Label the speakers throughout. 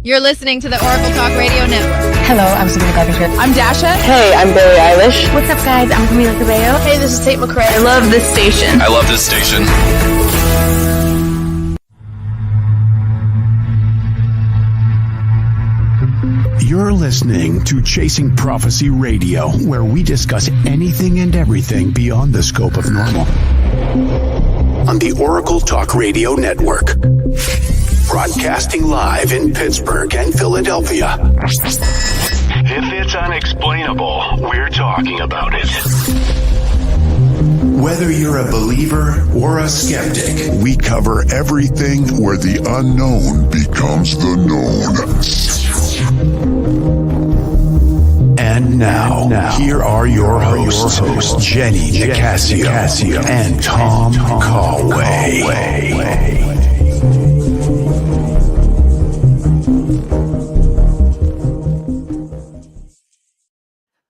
Speaker 1: You're listening to the Oracle Talk Radio Network.
Speaker 2: Hello, I'm Sabrina Carpenter.
Speaker 3: I'm Dasha.
Speaker 4: Hey, I'm Billie Eilish.
Speaker 5: What's up, guys? I'm Camila Cabello.
Speaker 6: Hey, this is Tate McRae.
Speaker 7: I love this station.
Speaker 8: I love this station.
Speaker 9: You're listening to Chasing Prophecy Radio, where we discuss anything and everything beyond the scope of normal. On the Oracle Talk Radio Network. Broadcasting live in Pittsburgh and Philadelphia.
Speaker 10: If it's unexplainable, we're talking about it.
Speaker 9: Whether you're a believer or a skeptic,
Speaker 11: we cover everything where the unknown becomes the known.
Speaker 9: And now, here are your hosts, Jennie, Nicassio, and Tom Callway.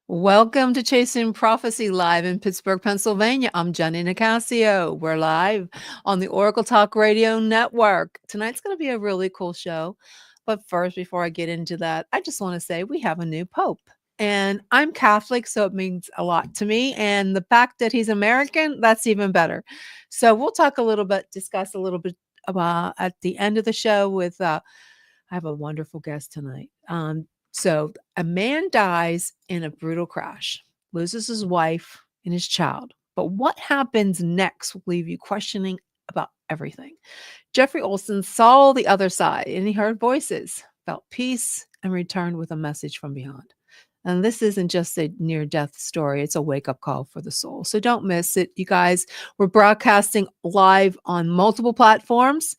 Speaker 3: Welcome to Chasing Prophecy live in Pittsburgh, Pennsylvania. I'm Jennie Nicassio. We're live on the Oracle Talk Radio Network. Tonight's going to be a really cool show. But first, before I get into that, I just want to say we have a new Pope. And I'm Catholic, so it means a lot to me. And the fact that he's American, that's even better. So we'll discuss a little bit about at the end of the show with, I have a wonderful guest tonight. So a man dies in a brutal crash, loses his wife and his child. But what happens next will leave you questioning about everything. Jeffrey Olsen saw the other side and he heard voices, felt peace, and returned with a message from beyond. And this isn't just a near-death story. It's a wake-up call for the soul. So don't miss it, you guys. We're broadcasting live on multiple platforms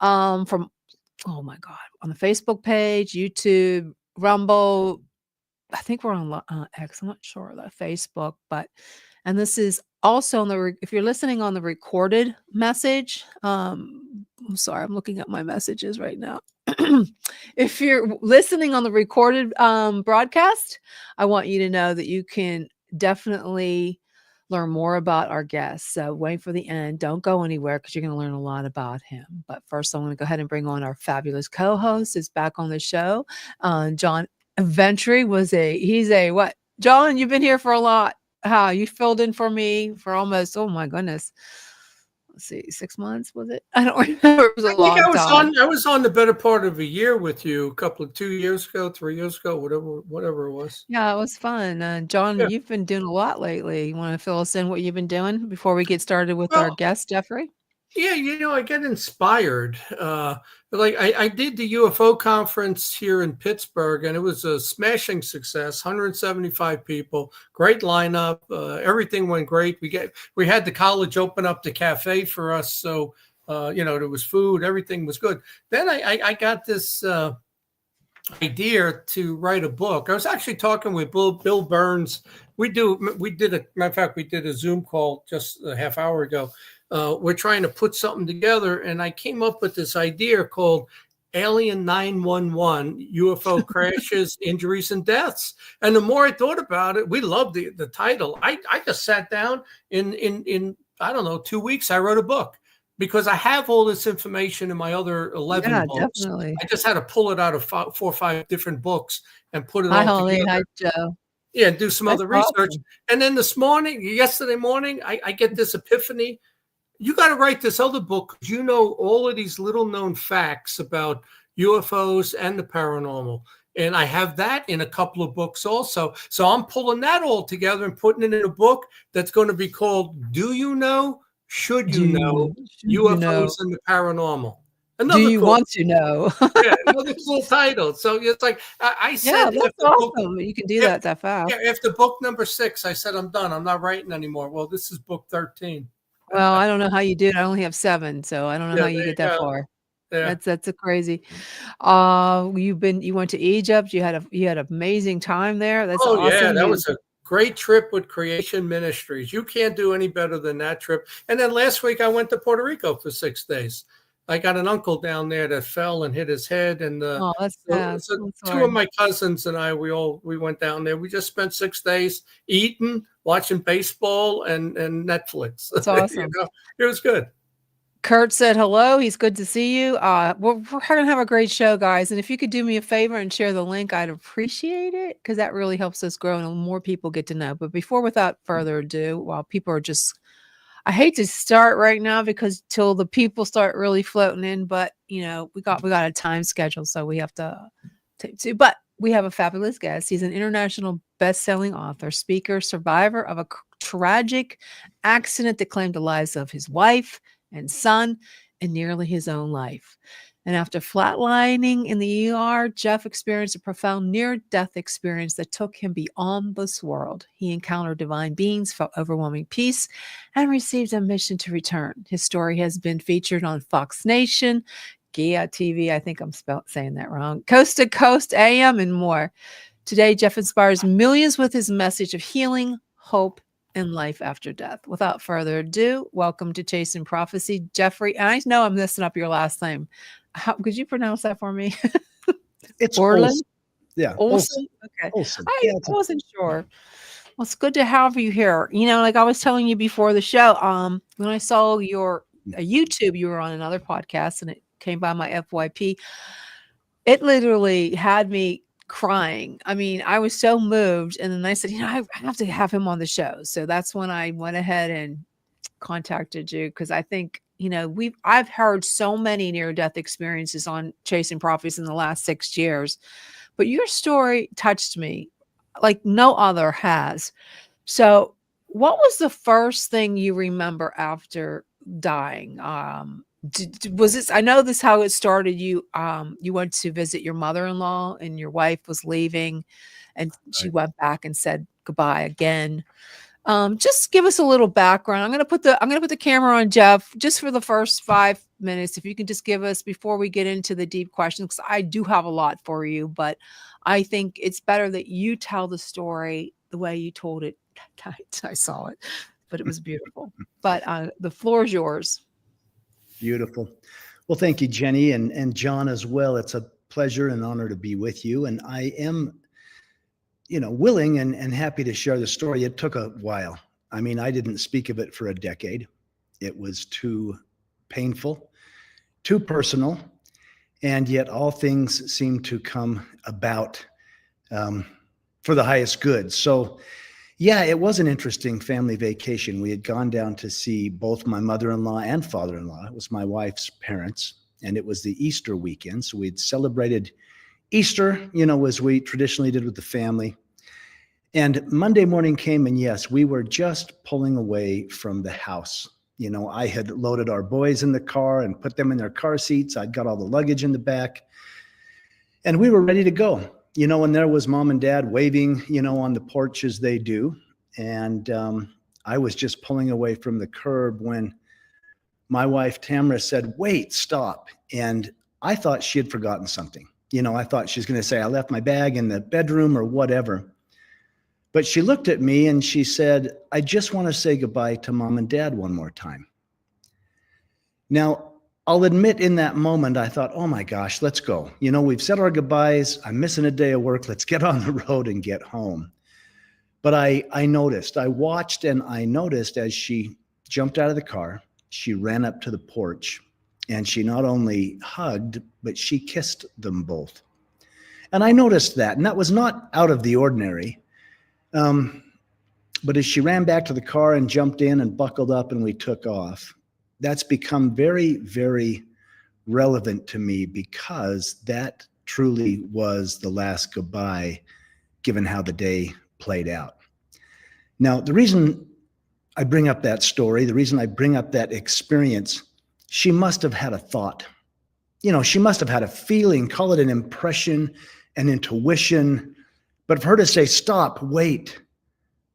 Speaker 3: on the Facebook page, YouTube, Rumble. I think we're on X. I'm not sure about Facebook, and this is also if you're listening on the recorded message. I'm sorry, I'm looking at my messages right now. If you're listening on the recorded broadcast, I want you to know that you can definitely learn more about our guest. So wait for the end. Don't go anywhere because you're going to learn a lot about him. But first, I'm going to go ahead and bring on our fabulous co-host. Is back on the show. John Ventry he's a what? John, you've been here for a lot. How you filled in for me for almost, oh my goodness. Let's see, 6 months, was it? I don't remember. It was a long time.
Speaker 12: I was on the better part of a year with you, 2 years ago, 3 years ago, whatever it was.
Speaker 3: Yeah, it was fun. John, You've been doing a lot lately. You want to fill us in what you've been doing before we get started with our guest, Jeffrey?
Speaker 12: Yeah, I get inspired. I did the UFO conference here in Pittsburgh, and it was a smashing success. 175 people, great lineup. Everything went great. We had the college open up the cafe for us, so there was food. Everything was good. Then I got this idea to write a book. I was actually talking with Bill Burns. We did a Zoom call just a half hour ago. We're trying to put something together, and I came up with this idea called Alien 911, UFO crashes, injuries, and deaths. And the more I thought about it, we loved the title. I just sat down in I don't know, 2 weeks, I wrote a book because I have all this information in my other 11 books.
Speaker 3: Definitely.
Speaker 12: I just had to pull it out of 4 or 5 different books and put it
Speaker 3: all
Speaker 12: together.
Speaker 3: Hi, Joe.
Speaker 12: Yeah, and do some other research. And then yesterday morning, I get this epiphany. You got to write this other book because you know all of these little known facts about UFOs and the paranormal. And I have that in a couple of books also. So I'm pulling that all together and putting it in a book that's going to be called Do You Know? Should You Know? UFOs and the Paranormal.
Speaker 3: Do you want to know?
Speaker 12: Yeah, another cool title. So it's like I said.
Speaker 3: Yeah, that's awesome. You can do that fast.
Speaker 12: Yeah, after book number 6, I said, I'm done. I'm not writing anymore. Well, this is book 13.
Speaker 3: Well, I don't know how you do it. I only have 7, so I don't know how you get that far. Yeah. That's a crazy. You went to Egypt. You had an amazing time there. That's awesome.
Speaker 12: Yeah, that was a great trip with Creation Ministries. You can't do any better than that trip. And then last week I went to Puerto Rico for 6 days. I got an uncle down there that fell and hit his head, and
Speaker 3: that's sad.
Speaker 12: So 2 of my cousins and I, we went down there. We just spent 6 days eating, watching baseball, and Netflix.
Speaker 3: That's awesome.
Speaker 12: It was good.
Speaker 3: Kurt said hello. He's good to see you. We're going to have a great show, guys. And if you could do me a favor and share the link, I'd appreciate it because that really helps us grow and more people get to know. But without further ado, while people are just, I hate to start right now because till the people start really floating in, but we got a time schedule, so we have to. But we have a fabulous guest. He's an international best-selling author, speaker, survivor of a tragic accident that claimed the lives of his wife and son and nearly his own life. And after flatlining in the ER, Jeff experienced a profound near-death experience that took him beyond this world. He encountered divine beings, felt overwhelming peace, and received a mission to return. His story has been featured on Fox Nation, Gia TV, I think I'm saying that wrong, Coast to Coast AM, and more. Today, Jeff inspires millions with his message of healing, hope, and life after death. Without further ado, welcome to Chasing Prophecy, Jeffrey. And I know I'm messing up your last name. Could you pronounce that for me?
Speaker 2: It's
Speaker 3: Orland?
Speaker 2: Olsen. Yeah.
Speaker 3: Olsen? Okay.
Speaker 2: Olsen.
Speaker 3: I wasn't sure. Well, it's good to have you here. Like I was telling you before the show, when I saw your YouTube, you were on another podcast and it came by my FYP. It literally had me crying. I mean, I was so moved. And then I said, I have to have him on the show. So that's when I went ahead and contacted you because I think, I've heard so many near-death experiences on Chasing Prophecies in the last 6 years, but your story touched me like no other has. So what was the first thing you remember after dying? Was this, I know this how it started. You went to visit your mother-in-law and your wife was leaving and she went back and said goodbye again. Just give us a little background. I'm going to put the camera on Jeff just for the first 5 minutes. If you can just give us, before we get into the deep questions, because I do have a lot for you, but I think it's better that you tell the story the way you told it. I saw it, but it was beautiful. But the floor is yours.
Speaker 2: Beautiful. Well, thank you, Jenny, and John as well. It's a pleasure and honor to be with you. And I am, willing and happy to share the story. It took a while. I mean, I didn't speak of it for a decade. It was too painful, too personal, and yet all things seem to come about for the highest good. So, yeah, it was an interesting family vacation. We had gone down to see both my mother-in-law and father-in-law. It was my wife's parents, and it was the Easter weekend. So we'd celebrated Easter, as we traditionally did with the family. And Monday morning came, and yes, we were just pulling away from the house. I had loaded our boys in the car and put them in their car seats. I'd got all the luggage in the back, and we were ready to go. And there was mom and dad waving, on the porch as they do. And I was just pulling away from the curb when my wife, Tamara, said, "Wait, stop." And I thought she had forgotten something. I thought she was going to say, "I left my bag in the bedroom," or whatever. But she looked at me and she said, "I just want to say goodbye to mom and dad one more time." Now, I'll admit in that moment, I thought, oh my gosh, let's go. We've said our goodbyes. I'm missing a day of work. Let's get on the road and get home. But I watched and I noticed as she jumped out of the car, she ran up to the porch and she not only hugged, but she kissed them both. And I noticed that, and that was not out of the ordinary. But as she ran back to the car and jumped in and buckled up and we took off, that's become very, very relevant to me because that truly was the last goodbye, given how the day played out. Now, the reason I bring up that story, the reason I bring up that experience, she must have had a thought. She must have had a feeling, call it an impression, an intuition. But for her to say, "Stop, wait,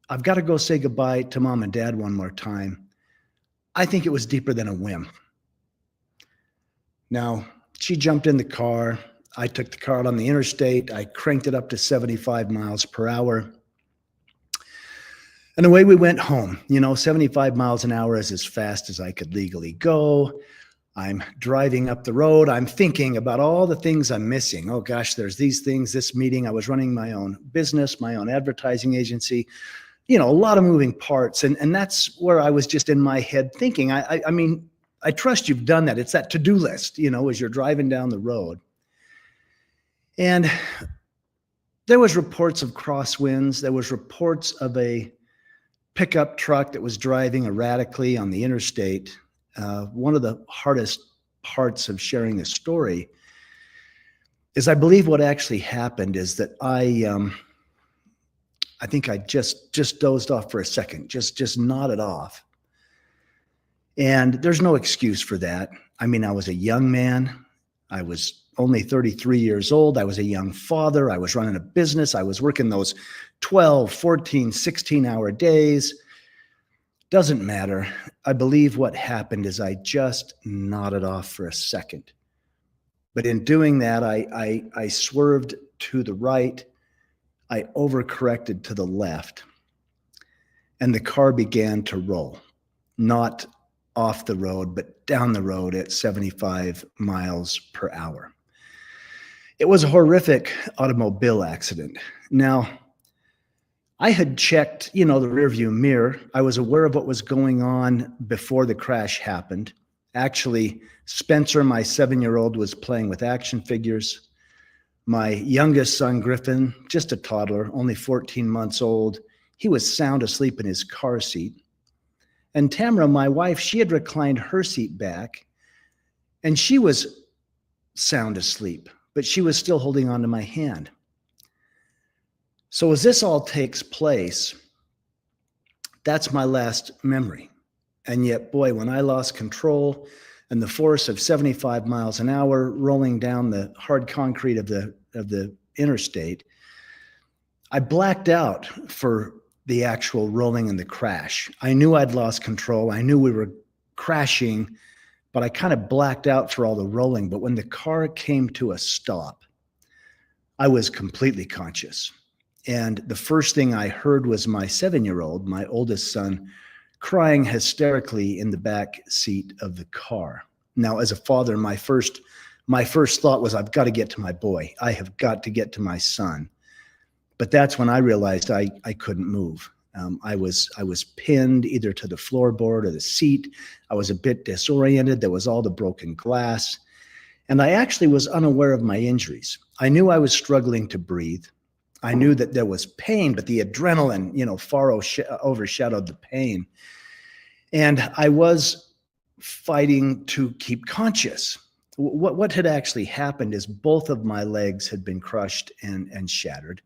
Speaker 2: I've got to go say goodbye to mom and dad one more time," I think it was deeper than a whim. Now, she jumped in the car. I took the car out on the interstate. I cranked it up to 75 miles per hour. And away we went home. 75 miles an hour is as fast as I could legally go. I'm driving up the road. I'm thinking about all the things I'm missing. Oh gosh, there's these things, this meeting. I was running my own business, my own advertising agency. A lot of moving parts. And that's where I was just in my head thinking. I mean, I trust you've done that. It's that to-do list, as you're driving down the road. And there was reports of crosswinds. There was reports of a pickup truck that was driving erratically on the interstate. One of the hardest parts of sharing this story is I believe what actually happened is that I think I just dozed off for a second, just nodded off. And there's no excuse for that. I mean, I was a young man. I was only 33 years old. I was a young father. I was running a business. I was working those 12, 14, 16-hour days. Doesn't matter. I believe what happened is I just nodded off for a second. But in doing that, I swerved to the right. I overcorrected to the left. And the car began to roll, not off the road, but down the road at 75 miles per hour. It was a horrific automobile accident. Now, I had checked, the rearview mirror. I was aware of what was going on before the crash happened. Actually, Spencer, my 7-year-old, was playing with action figures. My youngest son, Griffin, just a toddler, only 14 months old, he was sound asleep in his car seat. And Tamara, my wife, she had reclined her seat back, and she was sound asleep, but she was still holding onto my hand. So as this all takes place, that's my last memory. And yet, boy, when I lost control and the force of 75 miles an hour rolling down the hard concrete of the interstate, I blacked out for the actual rolling and the crash. I knew I'd lost control. I knew we were crashing, but I kind of blacked out for all the rolling. But when the car came to a stop, I was completely conscious. And the first thing I heard was my 7-year-old, my oldest son, crying hysterically in the back seat of the car. Now, as a father, my first thought was, I've got to get to my boy. I have got to get to my son. But that's when I realized I couldn't move. I was pinned either to the floorboard or the seat. I was a bit disoriented. There was all the broken glass. And I actually was unaware of my injuries. I knew I was struggling to breathe. I knew that there was pain, but the adrenaline, far overshadowed the pain. And I was fighting to keep conscious. What had actually happened is both of my legs had been crushed and shattered.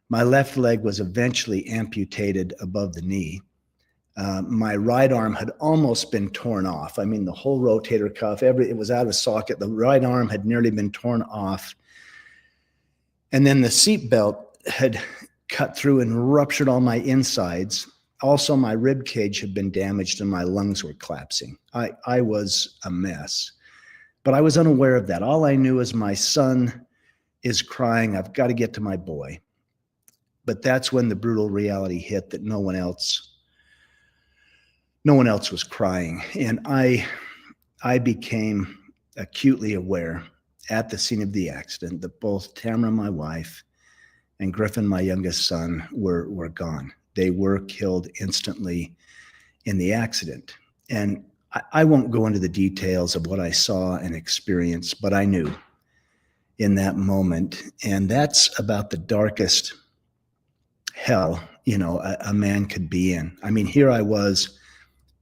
Speaker 2: My left leg was eventually amputated above the knee. My right arm had almost been torn off. I mean, the whole rotator cuff, it was out of socket. The right arm had nearly been torn off. And then the seat belt had cut through and ruptured all my insides. Also, my rib cage had been damaged and my lungs were collapsing. I was a mess, but I was unaware of that. All I knew is my son is crying. I've got to get to my boy. But that's when the brutal reality hit that no one else was crying. And I became acutely aware at the scene of the accident that both Tamara, my wife, and Griffin, my youngest son, were gone. They were killed instantly in the accident. And I won't go into the details of what I saw and experienced, but I knew in that moment. And that's about the darkest hell, a man could be in. I mean, here I was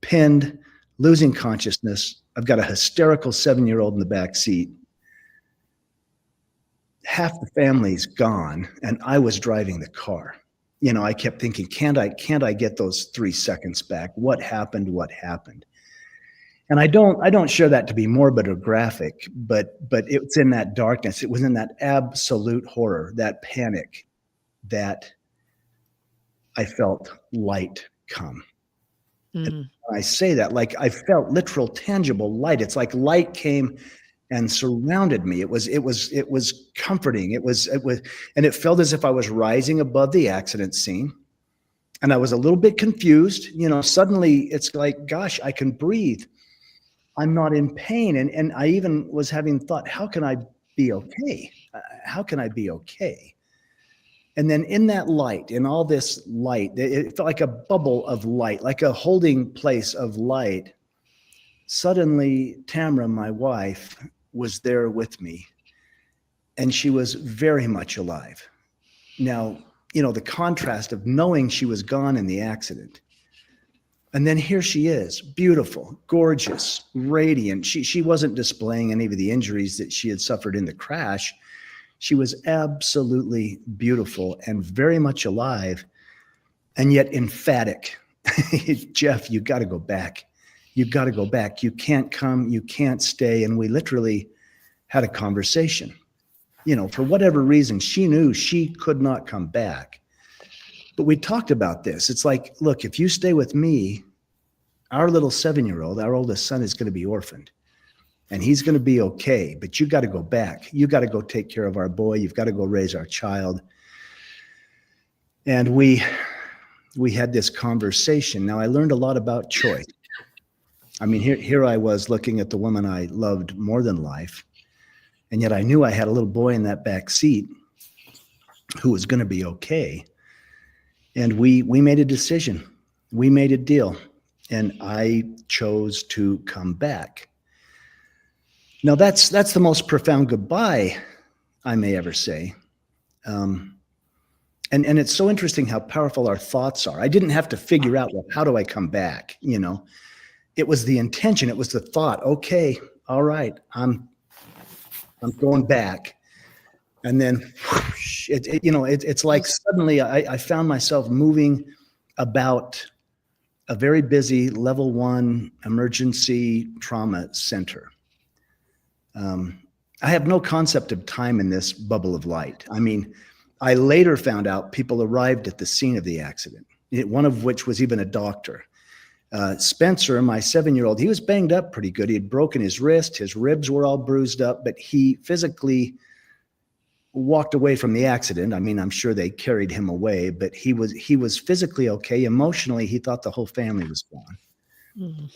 Speaker 2: pinned, losing consciousness. I've got a hysterical 7-year-old in the back seat. Half the family's gone, and I was driving the car. I kept thinking, can't I get those 3 seconds back? What happened? And I don't share that to be morbid or graphic, but it's in that darkness. It was in that absolute horror, that panic, that I felt light come. And I say that like I felt literal, tangible light. It's like light came and surrounded me. It was comforting. It was, and it felt as if I was rising above the accident scene. And I was a little bit confused. Suddenly it's like, gosh, I can breathe. I'm not in pain. And I even was having thought, how can I be okay? How can I be okay? And then in that light, in all this light, it felt like a bubble of light, like a holding place of light. suddenly Tamara, my wife, was there with me, and she was very much alive. Now, the contrast of knowing she was gone in the accident, and then here she is, beautiful, gorgeous, radiant. She wasn't displaying any of the injuries that she had suffered in the crash. She was absolutely beautiful and very much alive, and yet emphatic. Jeff, you got to go back. You got to go back. You can't come. You can't stay. And we literally had a conversation. For whatever reason, she knew she could not come back. But we talked about this. It's like, look, if you stay with me, our little 7-year-old, our oldest son, is going to be orphaned. And he's going to be okay. But you got to go back. You got to go take care of our boy. You've got to go raise our child. And we had this conversation. Now, I learned a lot about choice. I mean, here I was looking at the woman I loved more than life. And yet I knew I had a little boy in that back seat who was going to be okay. And we made a decision. We made a deal. And I chose to come back. Now, that's the most profound goodbye I may ever say. And it's so interesting how powerful our thoughts are. I didn't have to figure out, well, how do I come back? It was the intention. It was the thought. Okay, all right, I'm going back. And then whoosh, it's like suddenly I found myself moving about a very busy level 1 emergency trauma center. I have no concept of time in this bubble of light. I mean, I later found out people arrived at the scene of the accident, one of which was even a doctor. Spencer, my 7-year-old, he was banged up pretty good. He had broken his wrist. His ribs were all bruised up, but he physically walked away from the accident. I mean, I'm sure they carried him away, but he was physically okay. Emotionally, he thought the whole family was gone. Mm.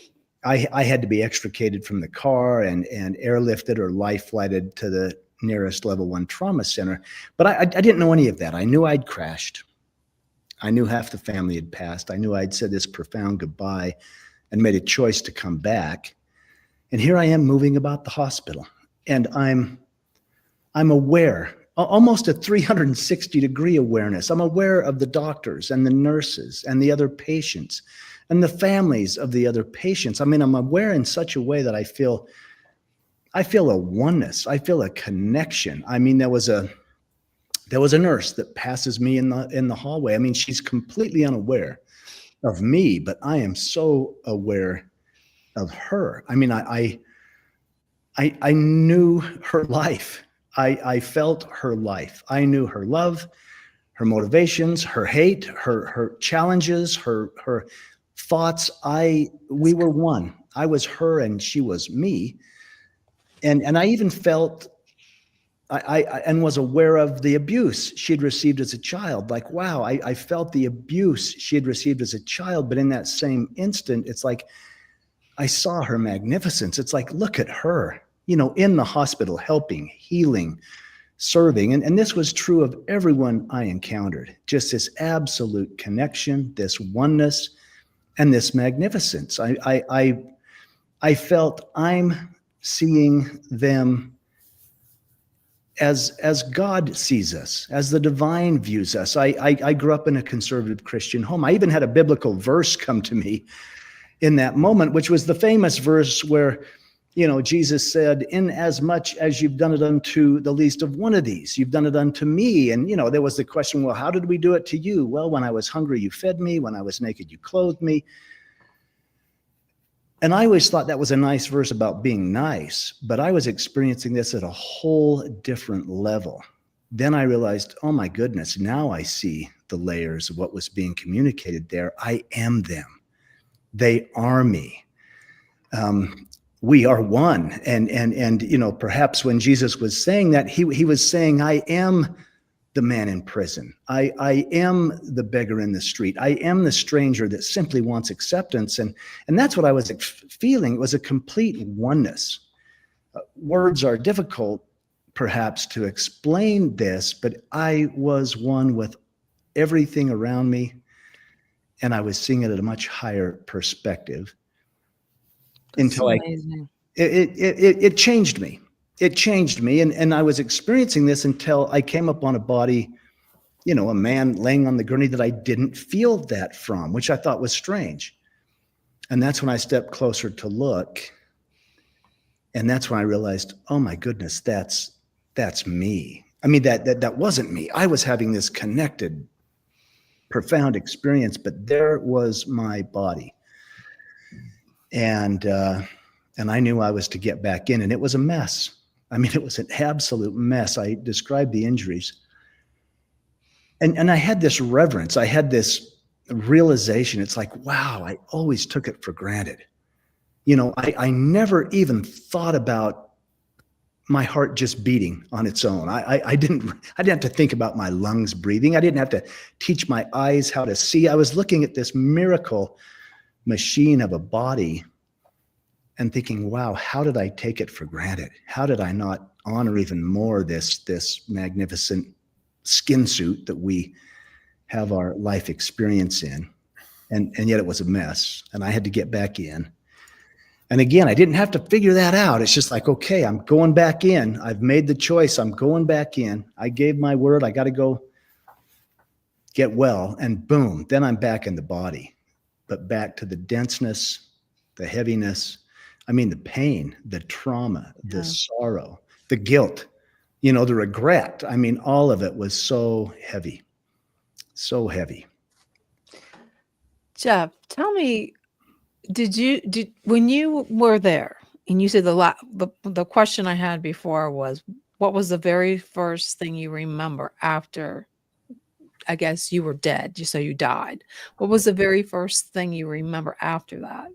Speaker 2: I had to be extricated from the car and airlifted or life flighted to the nearest level 1 trauma center. But I didn't know any of that. I knew I'd crashed. I knew half the family had passed. I knew I'd said this profound goodbye and made a choice to come back. And here I am moving about the hospital. And I'm aware, almost a 360-degree awareness. I'm aware of the doctors and the nurses and the other patients and the families of the other patients. I mean, I'm aware in such a way that I feel a oneness. I feel a connection. I mean, there was a nurse that passes me in the hallway. I mean, she's completely unaware of me, but I am so aware of her. I mean, I knew her life. I felt her life. I knew her love, her motivations, her hate, her challenges, her thoughts. We were one. I was her and she was me. And I even felt and was aware of the abuse she'd received as a child. Like, wow, I felt the abuse she had received as a child. But in that same instant, it's like I saw her magnificence. It's like, look at her, in the hospital, helping, healing, serving. And this was true of everyone I encountered. Just this absolute connection, this oneness, and this magnificence. I felt I'm seeing them as God sees us, as the divine views us. I grew up in a conservative Christian home. I even had a biblical verse come to me in that moment, which was the famous verse where, Jesus said, "In as much as you've done it unto the least of one of these, you've done it unto me." And, there was the question, well, how did we do it to you? Well, when I was hungry, you fed me. When I was naked, you clothed me. And I always thought that was a nice verse about being nice, but I was experiencing this at a whole different level. Then I realized, oh my goodness, now I see the layers of what was being communicated there. I am them. They are me. We are one. And perhaps when Jesus was saying that, he was saying, I am the man in prison. I am the beggar in the street. I am the stranger that simply wants acceptance. And that's what I was feeling. It was a complete oneness. Words are difficult, perhaps, to explain this, but I was one with everything around me, and I was seeing it at a much higher perspective.
Speaker 3: That's
Speaker 2: until
Speaker 3: amazing.
Speaker 2: it changed me. It changed me. And I was experiencing this until I came upon a body, a man laying on the gurney that I didn't feel that from, which I thought was strange. And that's when I stepped closer to look. And that's when I realized, oh my goodness, that's me. I mean, that wasn't me. I was having this connected, profound experience, but there was my body. And I knew I was to get back in, and it was a mess. I mean, it was an absolute mess. I described the injuries. And I had this reverence. I had this realization. It's like, wow, I always took it for granted. I never even thought about my heart just beating on its own. I didn't have to think about my lungs breathing. I didn't have to teach my eyes how to see. I was looking at this miracle machine of a body and thinking, wow, how did I take it for granted? How did I not honor even more this magnificent skin suit that we have our life experience in? And yet it was a mess, and I had to get back in. And again, I didn't have to figure that out. It's just like, okay, I'm going back in. I've made the choice. I'm going back in. I gave my word. I got to go get well. And boom, then I'm back in the body, but back to the denseness, the heaviness. I mean, the pain, the trauma, the sorrow, the guilt, the regret. I mean, all of it was so heavy, so heavy.
Speaker 3: Jeff, tell me, when you were there, and you said the question I had before was, what was the very first thing you remember after, I guess, you were dead, so you died? What was the very first thing you remember after that?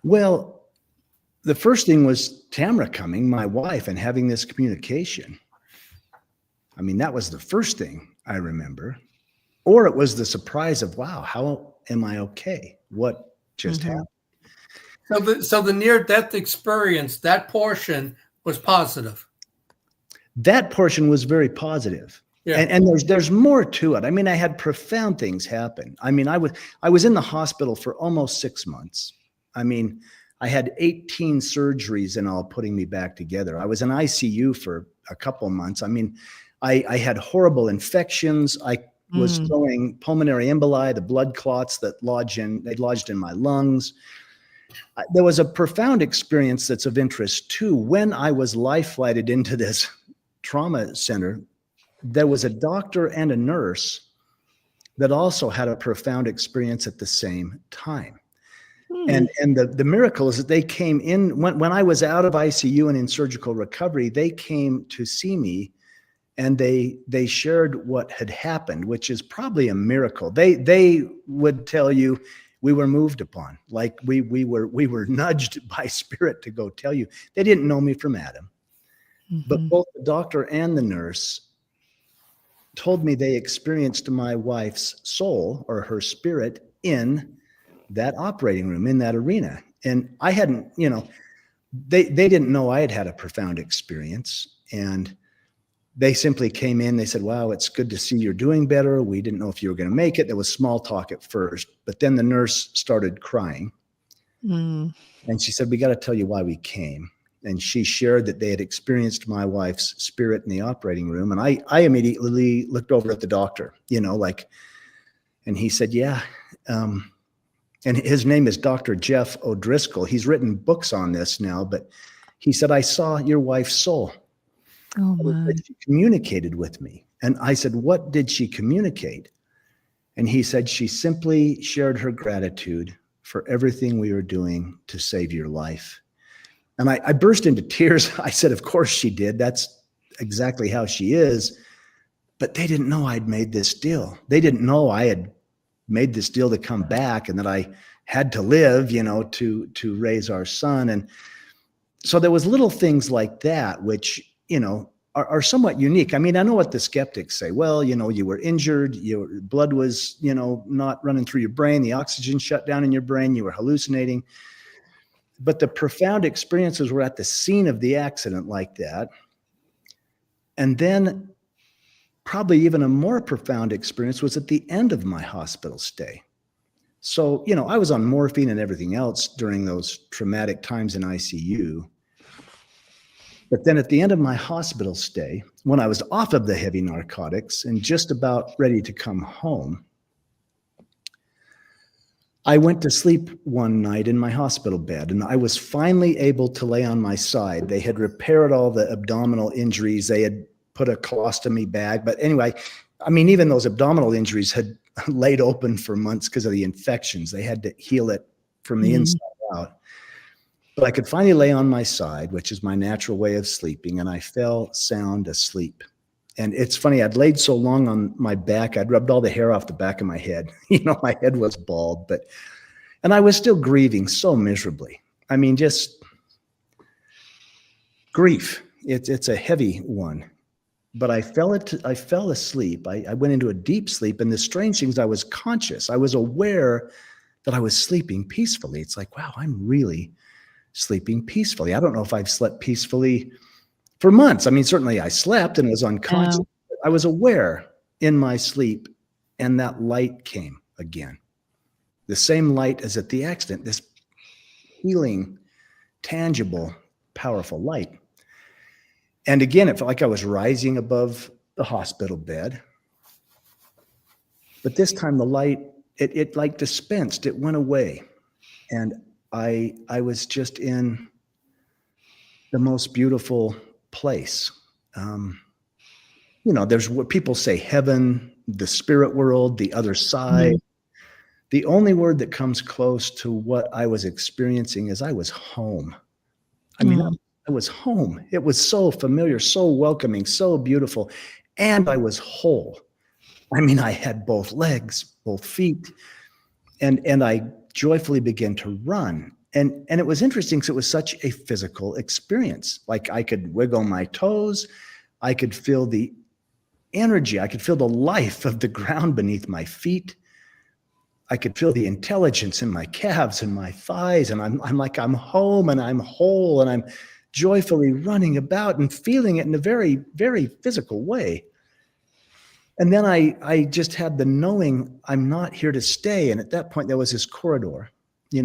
Speaker 2: Well, the first thing was Tamara coming, my wife, and having this communication. I mean, that was the first thing I remember. Or it was the surprise of, wow, how am I okay? What just happened?
Speaker 12: So the near-death experience, that portion was positive.
Speaker 2: That portion was very positive. Yeah. And there's more to it. I mean, I had profound things happen. I mean, I was in the hospital for almost 6 months. I mean, I had 18 surgeries and all putting me back together. I was in ICU for a couple months. I mean, I had horrible infections. I was throwing pulmonary emboli, the blood clots that lodged in my lungs. There was a profound experience that's of interest too. When I was life flighted into this trauma center, there was a doctor and a nurse that also had a profound experience at the same time. And the miracle is that they came in when I was out of ICU and in surgical recovery. They came to see me, and they shared what had happened, which is probably a miracle. They would tell you, we were moved upon, like we were nudged by spirit to go tell you. They didn't know me from Adam, but both the doctor and the nurse told me they experienced my wife's soul, or her spirit, in that operating room, in that arena. And I hadn't, they didn't know I had a profound experience. And they simply came in, they said, wow, it's good to see you're doing better. We didn't know if you were going to make it. There was small talk at first, but then the nurse started crying. And she said, we got to tell you why we came. And she shared that they had experienced my wife's spirit in the operating room. And I immediately looked over at the doctor, and he said, yeah. And his name is Dr. Jeff O'Driscoll. He's written books on this now, but he said, I saw your wife's soul.
Speaker 3: Oh my.
Speaker 2: She communicated with me. And I said, what did she communicate? And he said, she simply shared her gratitude for everything we were doing to save your life. And I burst into tears. I said, of course she did. That's exactly how she is. But they didn't know I'd made this deal. They didn't know I had made this deal to come back, and that I had to live, to raise our son. And so there was little things like that, which, are somewhat unique. I mean, I know what the skeptics say. Well, you were injured, your blood was, not running through your brain, the oxygen shut down in your brain, you were hallucinating. But the profound experiences were at the scene of the accident like that. And then probably even a more profound experience was at the end of my hospital stay. So, I was on morphine and everything else during those traumatic times in ICU. But then at the end of my hospital stay, when I was off of the heavy narcotics and just about ready to come home, I went to sleep one night in my hospital bed, and I was finally able to lay on my side. They had repaired all the abdominal injuries. They had put a colostomy bag. But anyway, even those abdominal injuries had laid open for months because of the infections. They had to heal it from the inside out. But I could finally lay on my side, which is my natural way of sleeping, and I fell sound asleep. And it's funny, I'd laid so long on my back, I'd rubbed all the hair off the back of my head. My head was bald, and I was still grieving so miserably. Just grief. It's a heavy one. But I fell asleep. I went into a deep sleep, and the strange thing is I was conscious. I was aware that I was sleeping peacefully. It's like, wow, I'm really sleeping peacefully. I don't know if I've slept peacefully for months. Certainly I slept and was unconscious.
Speaker 3: Yeah.
Speaker 2: I was aware in my sleep, and that light came again. The same light as at the accident, this healing, tangible, powerful light. And again, it felt like I was rising above the hospital bed. But this time the light, it like dispensed, it went away. And I was just in the most beautiful place. There's what people say, heaven, the spirit world, the other side. Mm-hmm. The only word that comes close to what I was experiencing is I was home. I was home. It was so familiar, so welcoming, so beautiful. And I was whole. I had both legs, both feet, and I joyfully began to run. And it was interesting because it was such a physical experience. Like I could wiggle my toes. I could feel the energy. I could feel the life of the ground beneath my feet. I could feel the intelligence in my calves and my thighs. And I'm like, I'm home and I'm whole and I'm joyfully running about and feeling it in a very, very physical way. And then I just had the knowing I'm not here to stay. And at that point, there was this corridor,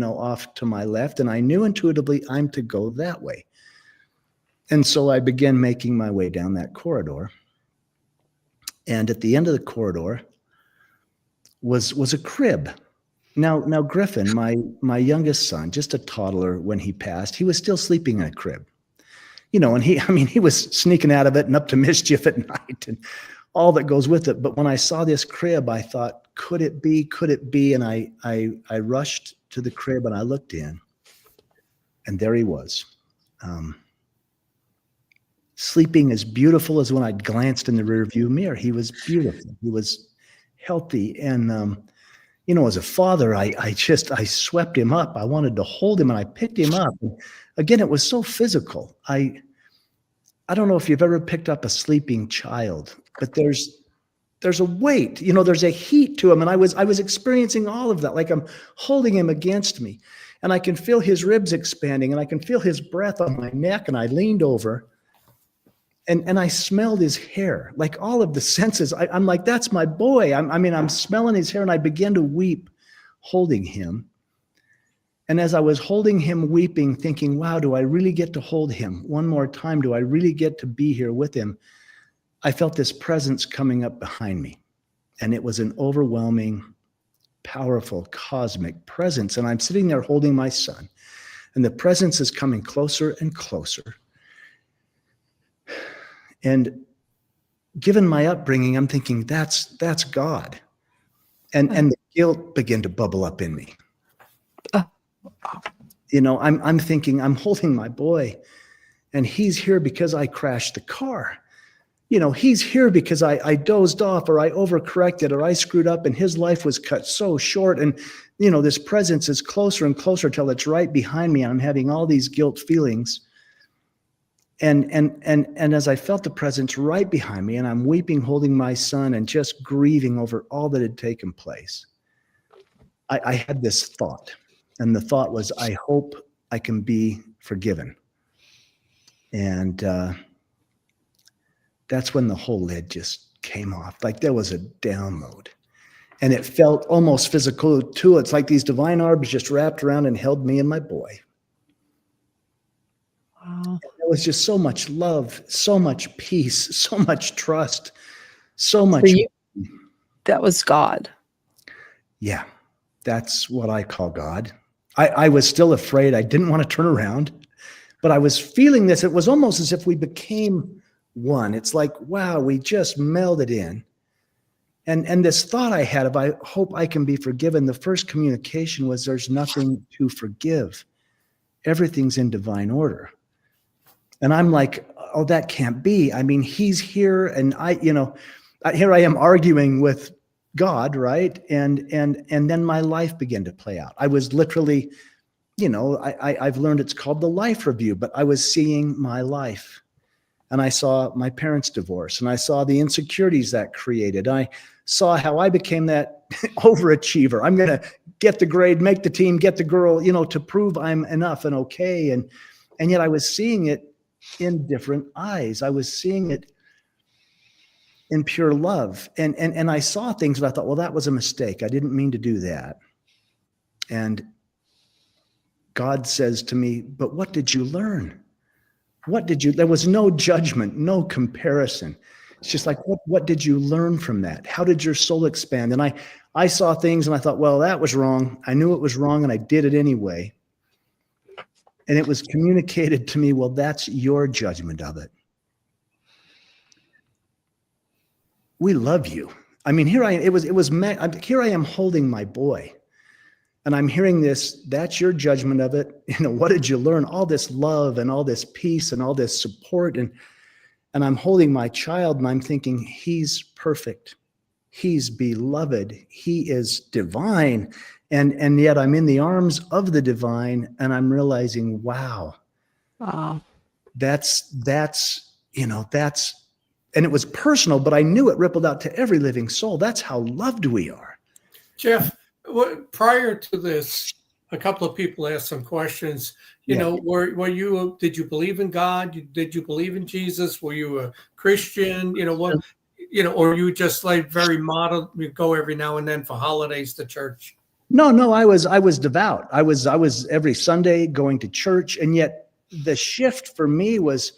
Speaker 2: off to my left. And I knew intuitively I'm to go that way. And so I began making my way down that corridor. And at the end of the corridor was a crib. Now Griffin, my youngest son, just a toddler when he passed, he was still sleeping in a crib. And he was sneaking out of it and up to mischief at night and all that goes with it. But when I saw this crib, I thought, could it be? And I rushed to the crib and I looked in, and there he was, sleeping as beautiful as when I'd glanced in the rearview mirror. He was beautiful. He was healthy. And, as a father, I swept him up. I wanted to hold him and I picked him up. And again, it was so physical. I don't know if you've ever picked up a sleeping child, but there's a weight, there's a heat to him. And I was experiencing all of that. Like I'm holding him against me, and I can feel his ribs expanding, and I can feel his breath on my neck. And I leaned over and I smelled his hair, like all of the senses. I'm like, that's my boy. I'm smelling his hair, and I began to weep holding him. And as I was holding him, weeping, thinking, wow, do I really get to hold him one more time? Do I really get to be here with him? I felt this presence coming up behind me, and it was an overwhelming, powerful, cosmic presence. And I'm sitting there holding my son, and the presence is coming closer and closer. And given my upbringing, I'm thinking that's God. And the guilt began to bubble up in me. I'm thinking I'm holding my boy, and he's here because I crashed the car. He's here because I dozed off, or I overcorrected, or I screwed up, and his life was cut so short. And, this presence is closer and closer till it's right behind me. And I'm having all these guilt feelings. And as I felt the presence right behind me, and I'm weeping, holding my son, and just grieving over all that had taken place, I had this thought. And the thought was, I hope I can be forgiven. And that's when the whole lid just came off. Like there was a download. And it felt almost physical too. It's like these divine arms just wrapped around and held me and my boy.
Speaker 3: Wow.
Speaker 2: There was just so much love, so much peace, so much trust, so much.
Speaker 3: That was God.
Speaker 2: Yeah, that's what I call God. I was still afraid. I didn't want to turn around, but I was feeling this. It was almost as if we became one. It's like, wow, we just melded in. And this thought I had of, I hope I can be forgiven. The first communication was, there's nothing to forgive. Everything's in divine order. And I'm like, oh, that can't be. I mean, he's here, and here I am arguing with God, right? And then my life began to play out. I was literally, I've learned it's called the life review, but I was seeing my life, and I saw my parents' divorce, and I saw the insecurities that created. I saw how I became that overachiever. I'm going to get the grade, make the team, get the girl, to prove I'm enough and okay. And yet I was seeing it in different eyes. I was seeing it in pure love. And I saw things, but I thought, well, that was a mistake. I didn't mean to do that. And God says to me, but what did you learn? There was no judgment, no comparison. It's just like, what did you learn from that? How did your soul expand? And I saw things and I thought, well, that was wrong. I knew it was wrong and I did it anyway. And it was communicated to me, well, that's your judgment of it. We love you. I mean, here I am holding my boy, and I'm hearing this, that's your judgment of it. What did you learn? All this love and all this peace and all this support. And I'm holding my child, and I'm thinking, he's perfect. He's beloved. He is divine. And yet I'm in the arms of the divine, and I'm realizing, wow, that's, and it was personal, but I knew it rippled out to every living soul. That's how loved we are.
Speaker 12: Jeff, prior to this, a couple of people asked some questions. Did you believe in God? Did you believe in Jesus? Were you a Christian? Or you just like very model, you go every now and then for holidays to church?
Speaker 2: No, I was devout. I was every Sunday going to church. And yet the shift for me was,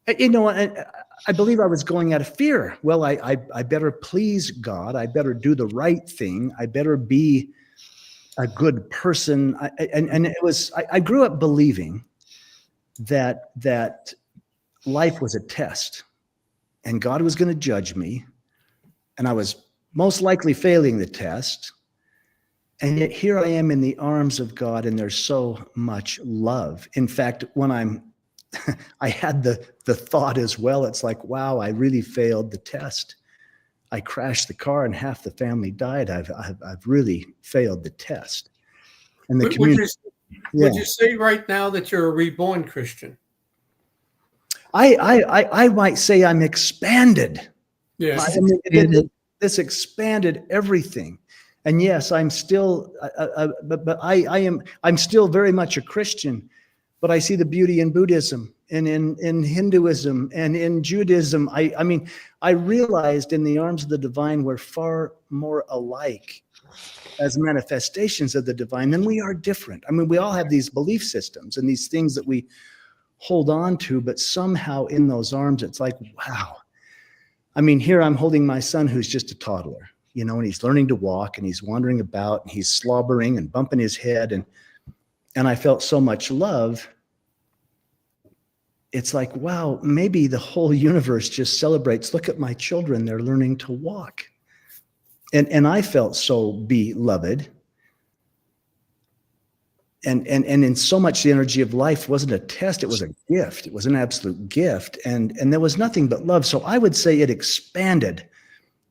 Speaker 2: I believe I was going out of fear. Well, I better please God. I better do the right thing. I better be a good person. I grew up believing that life was a test and God was going to judge me. And I was most likely failing the test. And yet here I am in the arms of God, and there's so much love. In fact, when I had the thought as well, it's like, wow, I really failed the test. I crashed the car and half the family died. I've really failed the test. And the community.
Speaker 12: Would you say right now that you're a reborn Christian?
Speaker 2: I might say I'm expanded.
Speaker 12: Yes.
Speaker 2: This expanded everything. And yes, I'm still, I'm still very much a Christian, but I see the beauty in Buddhism and in Hinduism and in Judaism. I mean, I realized in the arms of the divine, we're far more alike as manifestations of the divine than we are different. I mean, we all have these belief systems and these things that we hold on to, but somehow in those arms, it's like, wow. I mean, here I'm holding my son who's just a toddler, and he's learning to walk and he's wandering about and he's slobbering and bumping his head. And I felt so much love. It's like, wow, maybe the whole universe just celebrates. Look at my children. They're learning to walk. And I felt so beloved. And in so much, the energy of life wasn't a test. It was a gift. It was an absolute gift. And there was nothing but love. So I would say it expanded.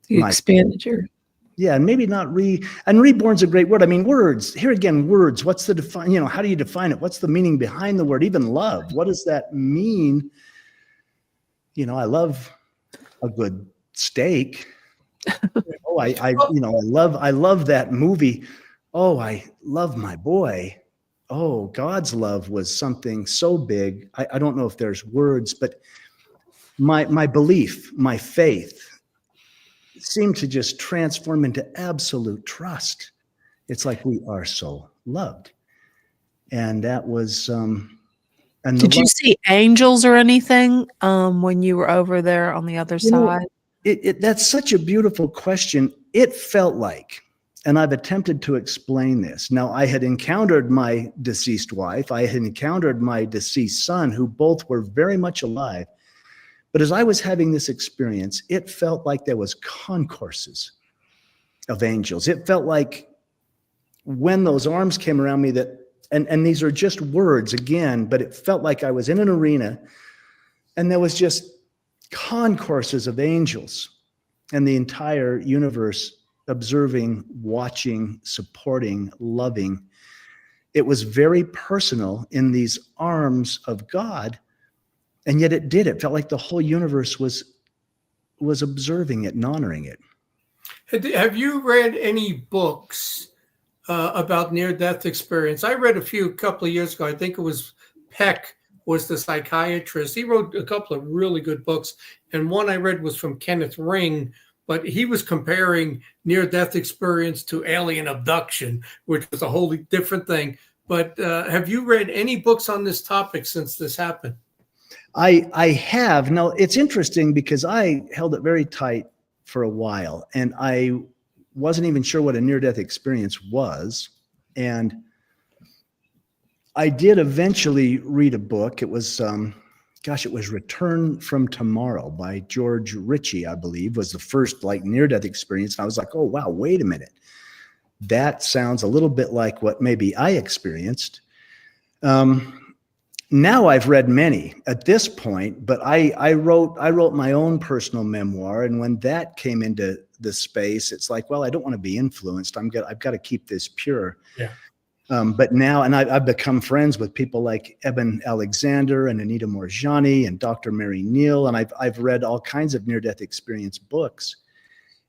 Speaker 3: Expanded your.
Speaker 2: Yeah, and maybe not and reborn's a great word. I mean, words, here again, words, what's the define, how do you define it? What's the meaning behind the word? Even love, what does that mean? I love a good steak. I love that movie. Oh, I love my boy. Oh, God's love was something so big. I don't know if there's words, but my belief, my faith, seemed to just transform into absolute trust. It's like we are so loved. And that was, and
Speaker 3: Did you see angels or anything when you were over there on the other side?
Speaker 2: That's such a beautiful question. It felt like, and I've attempted to explain this. Now, I had encountered my deceased wife. I had encountered my deceased son, who both were very much alive. But as I was having this experience, it felt like there was concourses of angels. It felt like when those arms came around me that, and these are just words again, but it felt like I was in an arena and there was just concourses of angels and the entire universe observing, watching, supporting, loving. It was very personal in these arms of God. And yet it felt like the whole universe was observing it and honoring it.
Speaker 12: Have you read any books about near-death experience? I read a couple of years ago. I think it was Peck was the psychiatrist. He wrote a couple of really good books. And one I read was from Kenneth Ring, but he was comparing near-death experience to alien abduction, which was a wholly different thing. But have you read any books on this topic since this happened?
Speaker 2: I have. Now, it's interesting because I held it very tight for a while, and I wasn't even sure what a near-death experience was. And I did eventually read a book. It was, it was Return from Tomorrow by George Ritchie, I believe, was the first near-death experience. And I was like, oh, wow, wait a minute. That sounds a little bit like what maybe I experienced. Now I've read many at this point, but I wrote my own personal memoir, and when that came into the space, it's like, well, I don't want to be influenced. I've got to keep this pure.
Speaker 12: Yeah.
Speaker 2: But now, and I've become friends with people like Eben Alexander and Anita Morjani and Dr. Mary Neal, and I've read all kinds of near-death experience books,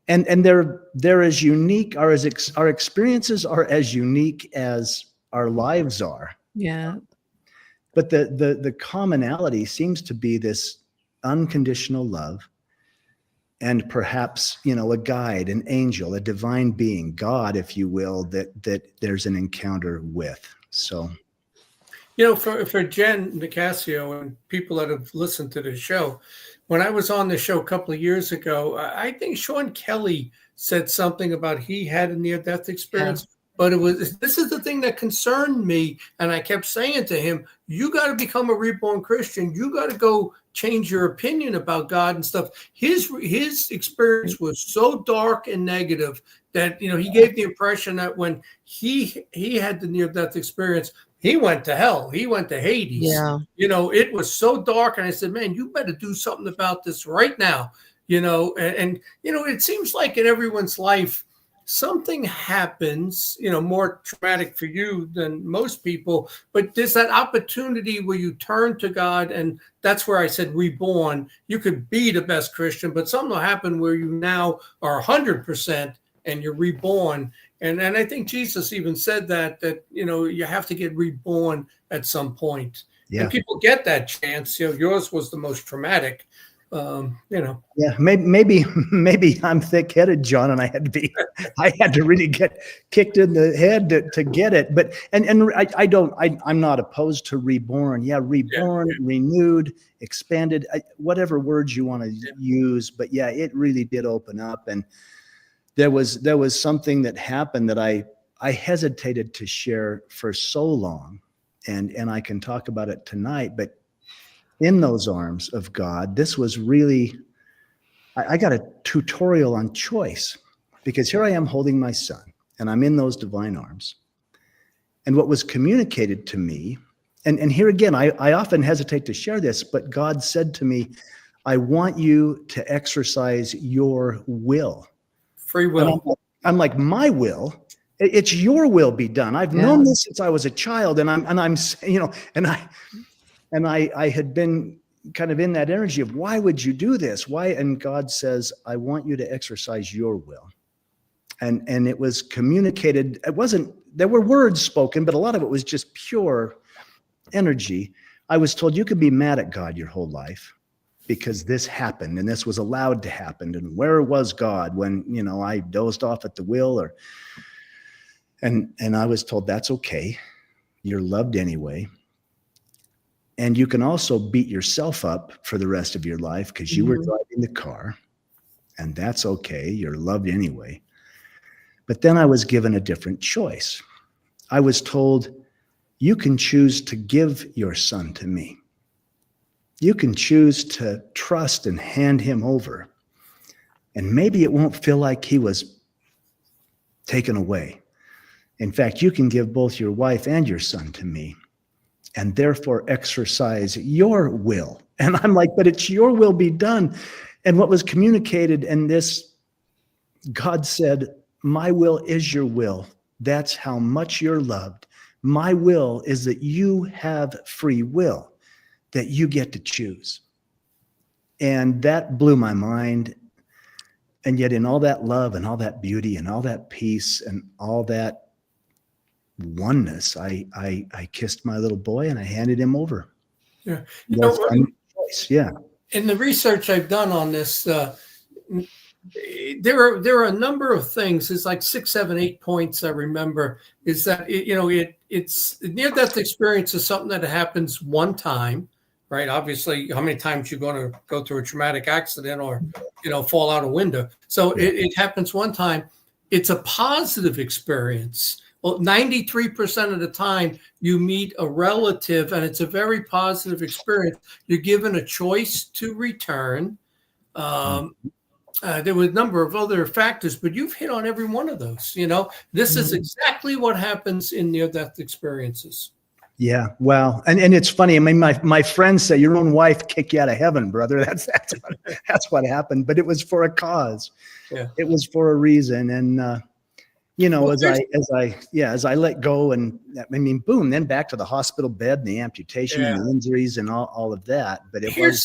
Speaker 2: and they're as unique, our experiences are as unique as our lives are.
Speaker 3: Yeah.
Speaker 2: But the commonality seems to be this unconditional love, and perhaps, a guide, an angel, a divine being, God, if you will, that there's an encounter with. So,
Speaker 12: for Jen Nicassio and people that have listened to the show, when I was on the show a couple of years ago, I think Sean Kelly said something about he had a near-death experience. Yeah. But this is the thing that concerned me. And I kept saying to him, you got to become a reborn Christian. You got to go change your opinion about God and stuff. His experience was so dark and negative that, he gave the impression that when he had the near-death experience, he went to hell. He went to Hades.
Speaker 3: Yeah.
Speaker 12: It was so dark. And I said, man, you better do something about this right now. And it seems like in everyone's life, something happens, more traumatic for you than most people, but there's that opportunity where you turn to God, and that's where I said reborn. You could be the best Christian, but something will happen where you now are 100% and you're reborn. And I think Jesus even said that you have to get reborn at some point. Yeah. And people get that chance. Yours was the most traumatic.
Speaker 2: Yeah, maybe I'm thick-headed, John, and I had to really get kicked in the head to get it. But I'm not opposed to reborn. Yeah, reborn, renewed, expanded, whatever words you want to use. But yeah, it really did open up, and there was something that happened that I hesitated to share for so long, and I can talk about it tonight, but. In those arms of God, this was really, I got a tutorial on choice, because here I am holding my son and I'm in those divine arms. And what was communicated to me, and here again, I often hesitate to share this, but God said to me, I want you to exercise your will.
Speaker 12: Free will.
Speaker 2: I'm like, my will? It's your will be done. I've known this since I was a child, and I had been kind of in that energy of, why would you do this? Why? And God says, I want you to exercise your will. And it was communicated. There were words spoken, but a lot of it was just pure energy. I was told, you could be mad at God your whole life, because this happened and this was allowed to happen. And where was God when, I dozed off at the wheel and I was told that's okay. You're loved anyway. And you can also beat yourself up for the rest of your life because you were driving the car, and that's okay. You're loved anyway. But then I was given a different choice. I was told, you can choose to give your son to me. You can choose to trust and hand him over. And maybe it won't feel like he was taken away. In fact, you can give both your wife and your son to me, and therefore exercise your will. And I'm like, but it's your will be done. And what was communicated in this, God said, my will is your will. That's how much you're loved. My will is that you have free will, that you get to choose. And that blew my mind. And yet in all that love and all that beauty and all that peace and all that oneness, I kissed my little boy and I handed him over.
Speaker 12: Yeah.
Speaker 2: Choice. Yeah.
Speaker 12: In the research I've done on this, there are a number of things. It's like 6, 7, 8 points I remember. Is that it's near-death experience is something that happens one time, right? Obviously, how many times you're going to go through a traumatic accident or fall out a window. So it happens one time. It's a positive experience. Well, 93% of the time you meet a relative and it's a very positive experience. You're given a choice to return. There were a number of other factors, but you've hit on every one of those. This is exactly what happens in near-death experiences.
Speaker 2: Yeah. Wow. And it's funny. I mean, my friends say your own wife kicked you out of heaven, brother. That's what happened, but it was for a cause. Yeah. It was for a reason. And, as I let go and boom, then back to the hospital bed and the amputation and the injuries and all of that. But here's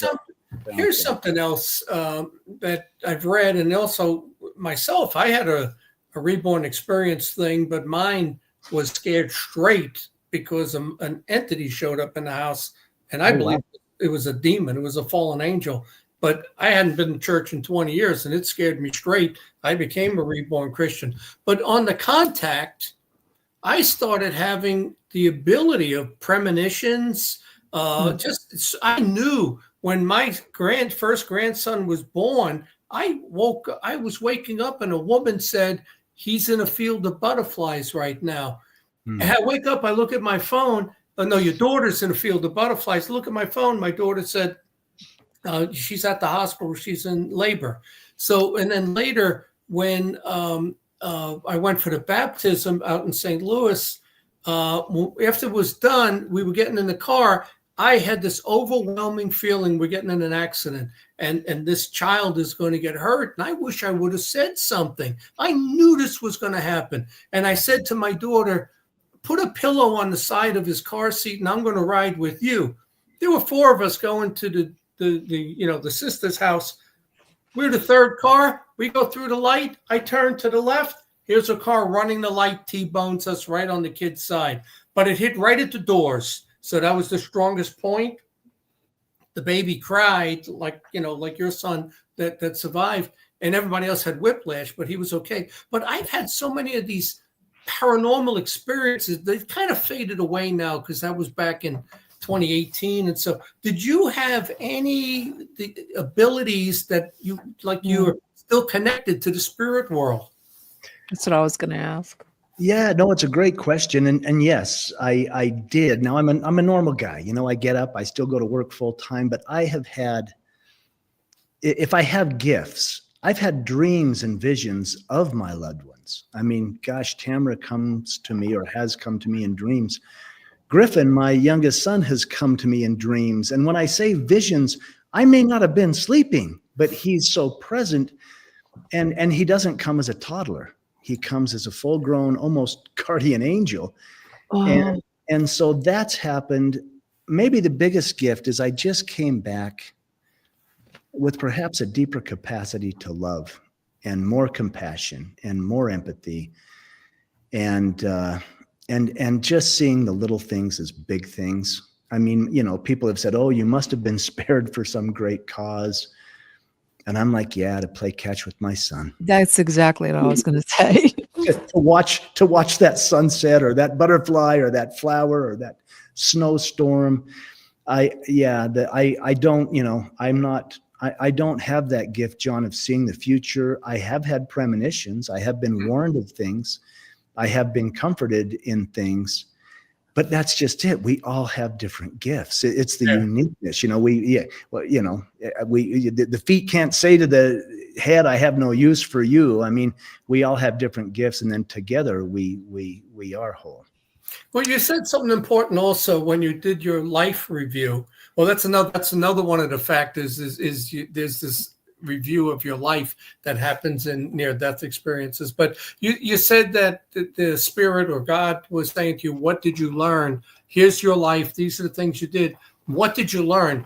Speaker 12: something else that I've read, and also myself, I had a reborn experience thing, but mine was scared straight because an entity showed up in the house, and I believe it was a demon. It was a fallen angel. But I hadn't been in church in 20 years, and it scared me straight. I became a reborn Christian. But on the contact, I started having the ability of premonitions. I knew when my first grandson was born, I was waking up, and a woman said, he's in a field of butterflies right now. And I wake up, I look at my phone. Oh, no, your daughter's in a field of butterflies. Look at my phone. My daughter said, she's at the hospital. She's in labor. So, and then later when I went for the baptism out in St. Louis, after it was done, we were getting in the car. I had this overwhelming feeling we're getting in an accident and this child is going to get hurt. And I wish I would have said something. I knew this was going to happen. And I said to my daughter, put a pillow on the side of his car seat and I'm going to ride with you. There were 4 of us going to the sister's house. We're the third car. We go through the light. I turn to the left. Here's a car running the light, T-bones us right on the kid's side. But it hit right at the doors. So that was the strongest point. The baby cried like your son that survived, and everybody else had whiplash, but he was okay. But I've had so many of these paranormal experiences. They've kind of faded away now because that was back in 2018. And so did you have any abilities that you're still connected to the spirit world?
Speaker 3: That's what I was going to ask.
Speaker 2: Yeah, no, it's a great question. And yes, I did. Now I'm a normal guy. I get up, I still go to work full time, but I have had, if I have gifts, I've had dreams and visions of my loved ones. I mean, gosh, Tamara comes to me or has come to me in dreams. Griffin, my youngest son, has come to me in dreams. And when I say visions, I may not have been sleeping, but he's so present. And he doesn't come as a toddler. He comes as a full-grown, almost guardian angel. Oh. And so that's happened. Maybe the biggest gift is I just came back with perhaps a deeper capacity to love and more compassion and more empathy and just seeing the little things as big things. I mean, people have said, oh, you must have been spared for some great cause. And I'm like, yeah, to play catch with my son.
Speaker 3: That's exactly what I was going to say.
Speaker 2: to watch that sunset or that butterfly or that flower or that snowstorm. I don't have that gift, John, of seeing the future. I have had premonitions. I have been warned of things. I have been comforted in things, but that's just it. We all have different gifts. It's the uniqueness, the feet can't say to the head, I have no use for you. I mean, we all have different gifts, and then together we are whole.
Speaker 12: Well, you said something important also when you did your life review. Well, that's another one of the factors is there's this review of your life that happens in near-death experiences. But you said that the Spirit or God was saying to you, what did you learn? Here's your life. These are the things you did. What did you learn?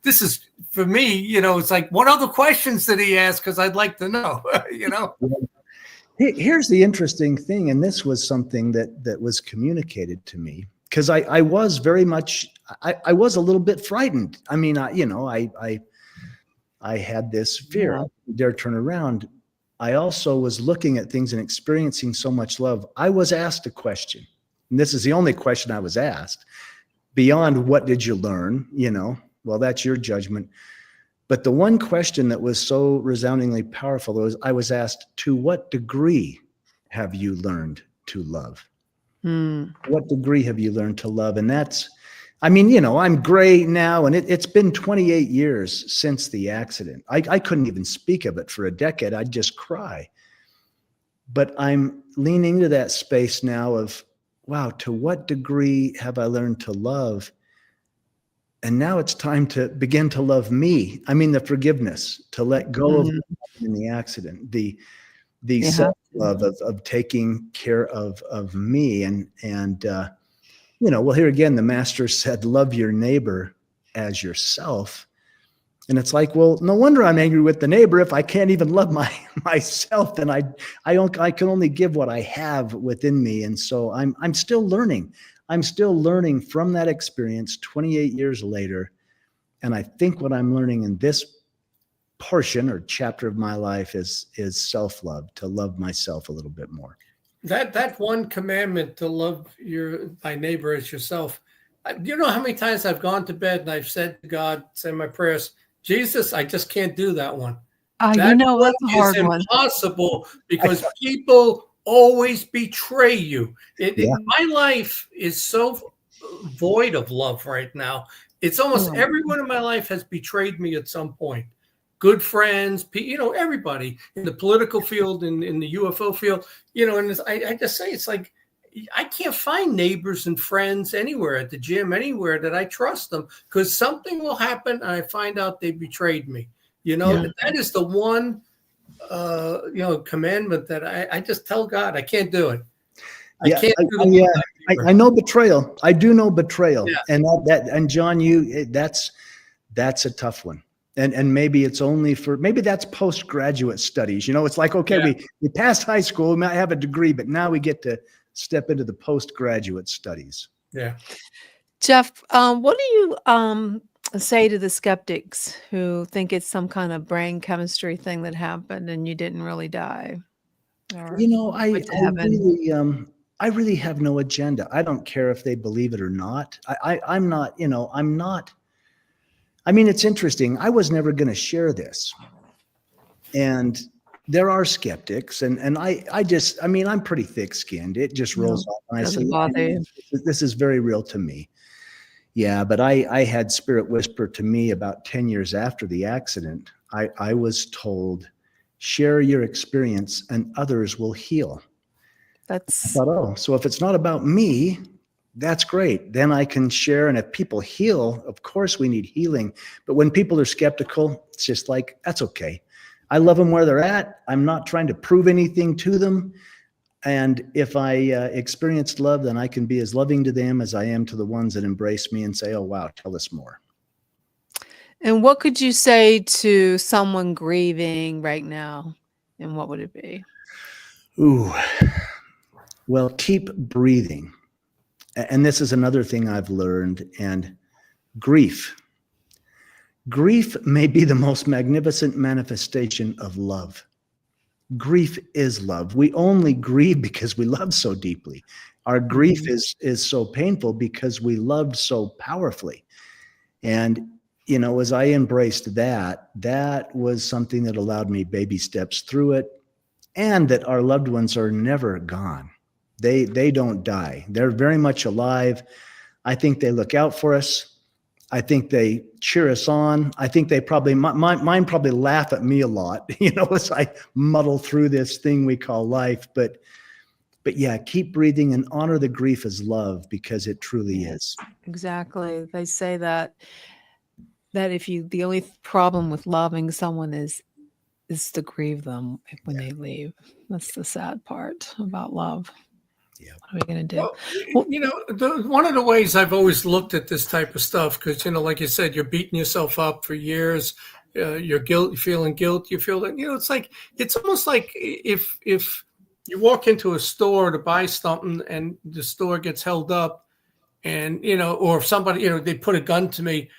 Speaker 12: This is, for me, it's like, what other questions did he ask? Because I'd like to know,
Speaker 2: Here's the interesting thing, and this was something that was communicated to me, because I was very much, I was a little bit frightened. I mean, I had this fear. I didn't dare turn around. I also was looking at things and experiencing so much love. I was asked a question, and this is the only question I was asked, beyond what did you learn? Well, that's your judgment. But the one question that was so resoundingly powerful was, I was asked, to what degree have you learned to love? What degree have you learned to love? And that's, I'm gray now, and it's been 28 years since the accident. I couldn't even speak of it for a decade. I'd just cry. But I'm leaning into that space now of, wow, to what degree have I learned to love? And now it's time to begin to love me. I mean, the forgiveness, to let go of in the accident, the self-love of taking care of me. And well, here again, the master said, love your neighbor as yourself. And it's like, well, no wonder I'm angry with the neighbor if I can't even love myself. Then I can only give what I have within me. And so I'm still learning. I'm still learning from that experience 28 years later. And I think what I'm learning in this portion or chapter of my life is self-love, to love myself a little bit more.
Speaker 12: That one commandment, to love thy neighbor as yourself. You know how many times I've gone to bed and I've said to God, say my prayers, Jesus, I just can't do that one.
Speaker 3: That's a hard one.
Speaker 12: It's impossible because people always betray you. My life is so void of love right now. It's almost everyone in my life has betrayed me at some point. Good friends, everybody in the political field, in the UFO field, and I just say, it's like, I can't find neighbors and friends anywhere, at the gym, anywhere, that I trust them, because something will happen and I find out they betrayed me. That is the one commandment that I just tell God I can't do it.
Speaker 2: I know betrayal. I do know betrayal. Yeah. And John, that's a tough one. And maybe it's only maybe that's postgraduate studies. It's like, okay, we passed high school, we might have a degree, but now we get to step into the postgraduate studies.
Speaker 12: Yeah.
Speaker 3: Jeff, what do you say to the skeptics who think it's some kind of brain chemistry thing that happened and you didn't really die?
Speaker 2: I really have no agenda. I don't care if they believe it or not. I'm not. I mean, it's interesting. I was never going to share this, and there are skeptics, and I'm pretty thick-skinned. It just rolls off. And I say, this is very real to me. Yeah, but I had Spirit whisper to me about 10 years after the accident. I was told, share your experience and others will heal. I thought, so if it's not about me, that's great. Then I can share. And if people heal, of course we need healing. But when people are skeptical, it's just like, that's okay. I love them where they're at. I'm not trying to prove anything to them. And if I experienced love, then I can be as loving to them as I am to the ones that embrace me and say, oh, wow, tell us more.
Speaker 3: And what could you say to someone grieving right now? And what would it be?
Speaker 2: Ooh, well, keep breathing. And this is another thing I've learned, and grief. Grief may be the most magnificent manifestation of love. Grief is love. We only grieve because we love so deeply. Our grief is so painful because we loved so powerfully. And, as I embraced that, that was something that allowed me baby steps through it, and that our loved ones are never gone. They don't die. They're very much alive. I think they look out for us. I think they cheer us on. I think they probably, mine probably laugh at me a lot, as I muddle through this thing we call life. But yeah, keep breathing and honor the grief as love, because it truly is.
Speaker 3: Exactly. They say that the only problem with loving someone is to grieve them when they leave. That's the sad part about love.
Speaker 2: Yeah.
Speaker 3: What are we going to do?
Speaker 12: Well, one of the ways I've always looked at this type of stuff, because, like you said, you're beating yourself up for years. You're feeling guilt. You feel that, it's almost like if you walk into a store to buy something and the store gets held up, and, or if somebody, they put a gun to me,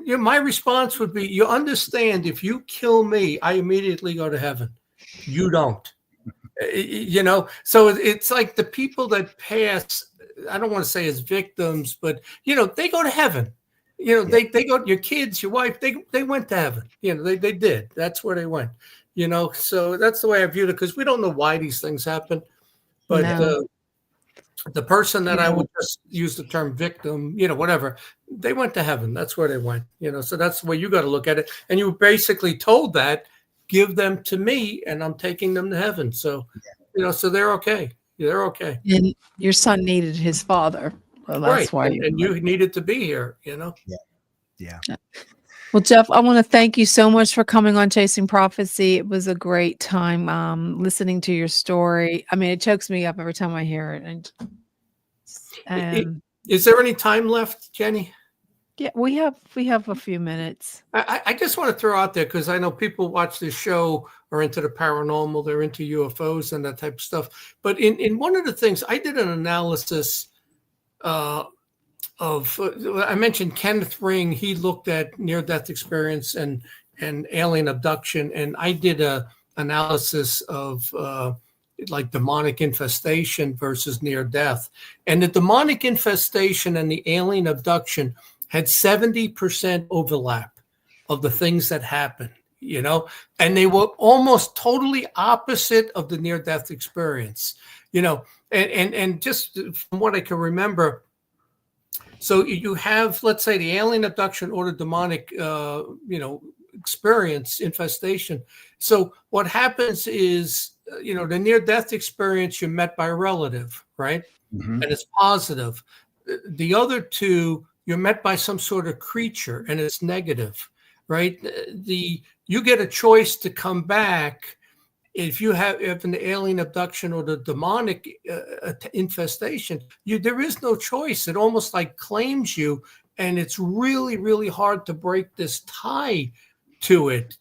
Speaker 12: my response would be, you understand, if you kill me, I immediately go to heaven. You don't. So it's like the people that pass, I don't want to say as victims, but, they go to heaven. They go, your kids, your wife, they went to heaven. They did. That's where they went, so that's the way I viewed it, because we don't know why these things happen. But the person that I would just use the term victim, whatever, they went to heaven. That's where they went, so that's the way you got to look at it. And you were basically told that, give them to me and I'm taking them to heaven. So, so they're okay. They're okay.
Speaker 3: And your son needed his father. Well, that's why.
Speaker 12: And you needed to be here,
Speaker 2: Yeah.
Speaker 3: Well, Jeff, I want to thank you so much for coming on Chasing Prophecy. It was a great time listening to your story. I mean, it chokes me up every time I hear it. And
Speaker 12: is there any time left, Jenny?
Speaker 3: Yeah, we have a few minutes.
Speaker 12: I just want to throw out there, because I know people watch this show are into the paranormal, they're into UFOs and that type of stuff. But in one of the things, I did an analysis of, I mentioned Kenneth Ring. He looked at near-death experience and alien abduction, and I did a analysis of like demonic infestation versus near-death. And the demonic infestation and the alien abduction had 70% overlap of the things that happen, and they were almost totally opposite of the near-death experience, and just from what I can remember. So you have, let's say, the alien abduction or the demonic, experience, infestation. So what happens is, the near-death experience, you're met by a relative, right? Mm-hmm. And it's positive. The other two, you're met by some sort of creature, and it's negative, right? You get a choice to come back if you have an alien abduction or the demonic infestation. There is no choice. It almost like claims you, and it's really, really hard to break this tie to it,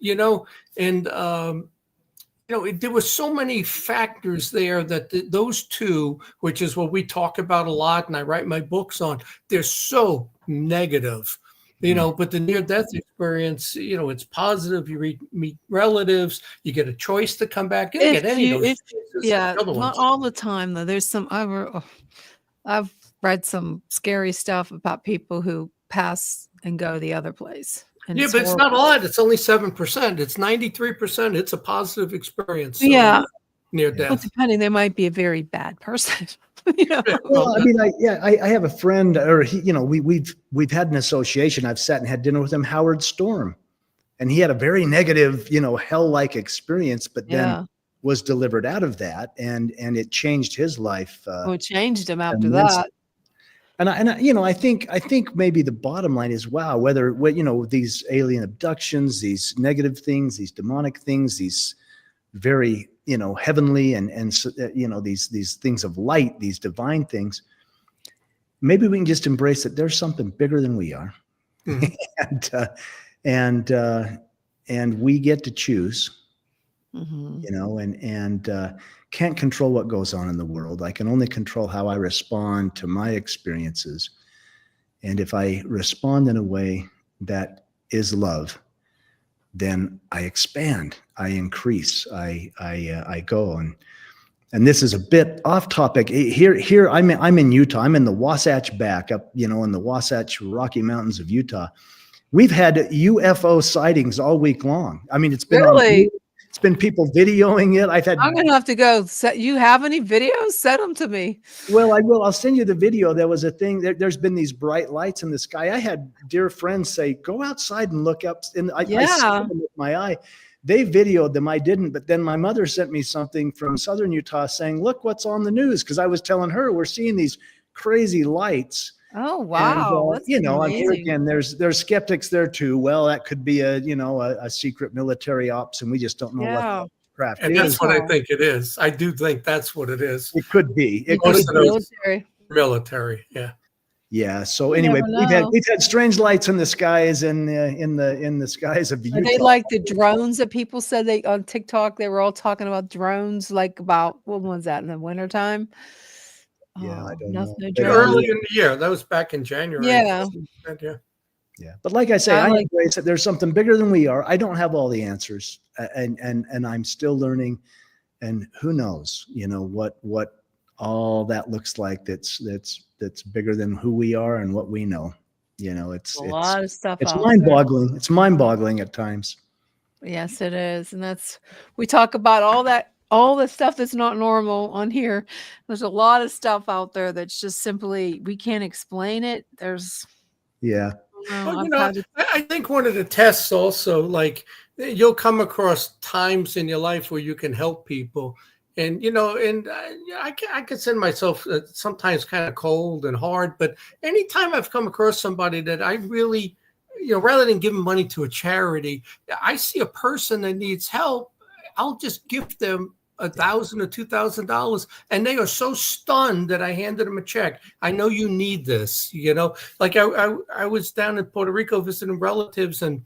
Speaker 12: And there were so many factors there that those two, which is what we talk about a lot, and I write my books on, they're so negative, but the near-death experience, it's positive. You meet relatives, you get a choice to come back. You don't get any of those choices.
Speaker 3: Not all the time, though. There's some, I've read some scary stuff about people who pass and go the other place.
Speaker 12: But it's not a lot. It's only 7%. It's 93%. It's a positive experience. Near death.
Speaker 3: Well, depending, they might be a very bad person.
Speaker 2: Well, I mean, I have a friend, or we've had an association. I've sat and had dinner with him, Howard Storm, and he had a very negative, hell-like experience, but then was delivered out of that, and it changed his life.
Speaker 3: It changed him after that.
Speaker 2: And I think maybe the bottom line is, wow, whether these alien abductions, these negative things, these demonic things, these very heavenly and these things of light, these divine things, maybe we can just embrace that there's something bigger than we are, and we get to choose
Speaker 3: Mhm.
Speaker 2: and can't control what goes on in the world. I can only control how I respond to my experiences. And if I respond in a way that is love, then I expand, I increase, I go. And this is a bit off topic. Here I'm in Utah. I'm in the Wasatch Back up, in the Wasatch Rocky Mountains of Utah. We've had UFO sightings all week long. I mean, it's been
Speaker 3: Really?
Speaker 2: it's been people videoing it. I've had.
Speaker 3: I'm gonna have to go. You have any videos? Send them to me.
Speaker 2: Well, I will. I'll send you the video. There was a thing. There's been these bright lights in the sky. I had dear friends say, "Go outside and look up." And I saw them with my eye. They videoed them. I didn't. But then my mother sent me something from southern Utah saying, "Look what's on the news," because I was telling her we're seeing these crazy lights.
Speaker 3: Oh wow!
Speaker 2: And, I'm here again. There's skeptics there too. Well, that could be a secret military ops, and we just don't know what craft
Speaker 12: and
Speaker 2: is.
Speaker 12: that's what I think it is. I do think that's what it is.
Speaker 2: It could be. It
Speaker 12: Most
Speaker 2: could
Speaker 12: of
Speaker 2: be.
Speaker 12: those military. Yeah.
Speaker 2: Yeah. So anyway, we've had strange lights in the skies and in the skies of Utah.
Speaker 3: Are they like the drones that people said they on TikTok? They were all talking about drones, like about what was that in the wintertime?
Speaker 2: Yeah, I don't
Speaker 3: know.
Speaker 12: Early in the year, that was back in January.
Speaker 3: Yeah.
Speaker 2: Yeah, but like I say, I embrace it. There's something bigger than we are. I don't have all the answers, and I'm still learning. And who knows, what all that looks like. That's bigger than who we are and what we know. It's
Speaker 3: a lot of stuff.
Speaker 2: It's mind-boggling. It's mind-boggling at times.
Speaker 3: Yes, it is, and we talk about all the stuff that's not normal on here. There's a lot of stuff out there that's just simply we can't explain it.
Speaker 12: I think one of the tests also, like you'll come across times in your life where you can help people. And, I consider myself sometimes kind of cold and hard, but anytime I've come across somebody that I really, rather than giving money to a charity, I see a person that needs help, I'll just gift them $1,000 or $2,000, and they are so stunned that I handed them a check. I know you need this, like I was down in Puerto Rico visiting relatives, and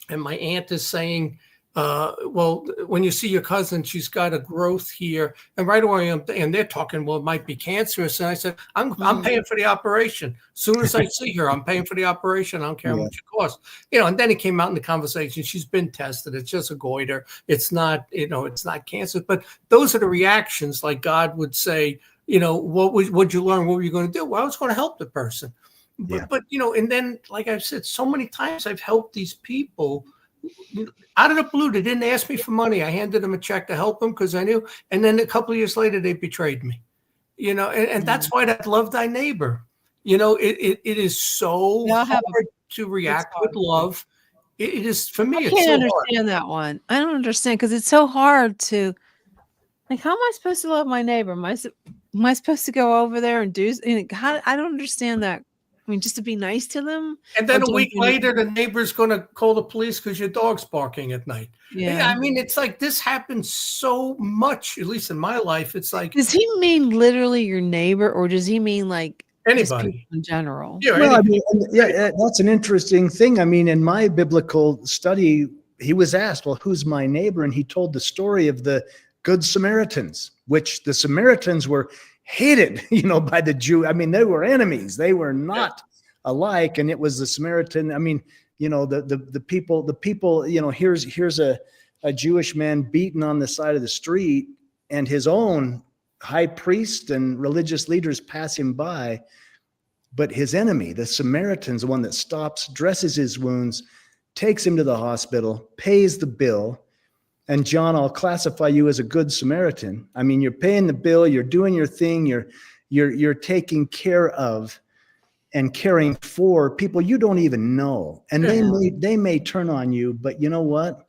Speaker 12: my aunt is saying, well, when you see your cousin, she's got a growth here, and right away, and they're talking, well, it might be cancerous. And I said, I'm paying for the operation. As soon as I see her, I'm paying for the operation. I don't care how much it costs. And then it came out in the conversation. She's been tested. It's just a goiter. It's not, it's not cancer. But those are the reactions. Like God would say, what'd you learn? What were you going to do? Well, I was going to help the person. But and then, like I've said, so many times I've helped these people. Out of the blue, they didn't ask me for money. I handed them a check to help them because I knew. And then a couple of years later, they betrayed me. And that's why that love thy neighbor. It is so hard to react with love. It is for me.
Speaker 3: I can't understand that one. I don't understand because it's so hard to. Like, how am I supposed to love my neighbor? Am I supposed to go over there and do? I don't understand that. I mean, just to be nice to them.
Speaker 12: And then a week later, the neighbor's going to call the police because your dog's barking at night. Yeah. I mean, it's like this happens so much, at least in my life. It's like.
Speaker 3: Does he mean literally your neighbor, or does he mean like
Speaker 12: anybody
Speaker 3: in general?
Speaker 2: Yeah, well, I mean, that's an interesting thing. I mean, in my biblical study, he was asked, well, who's my neighbor? And he told the story of the Good Samaritans, which the Samaritans were hated, by the Jew. I mean, they were enemies. They were not alike. And it was the Samaritan. I mean, the people, here's a Jewish man beaten on the side of the street, and his own high priest and religious leaders pass him by. But his enemy, the Samaritan's the one that stops, dresses his wounds, takes him to the hospital, pays the bill. And John, I'll classify you as a good Samaritan. I mean, you're paying the bill, you're doing your thing, you're taking care of and caring for people you don't even know. And they may turn on you, but you know what?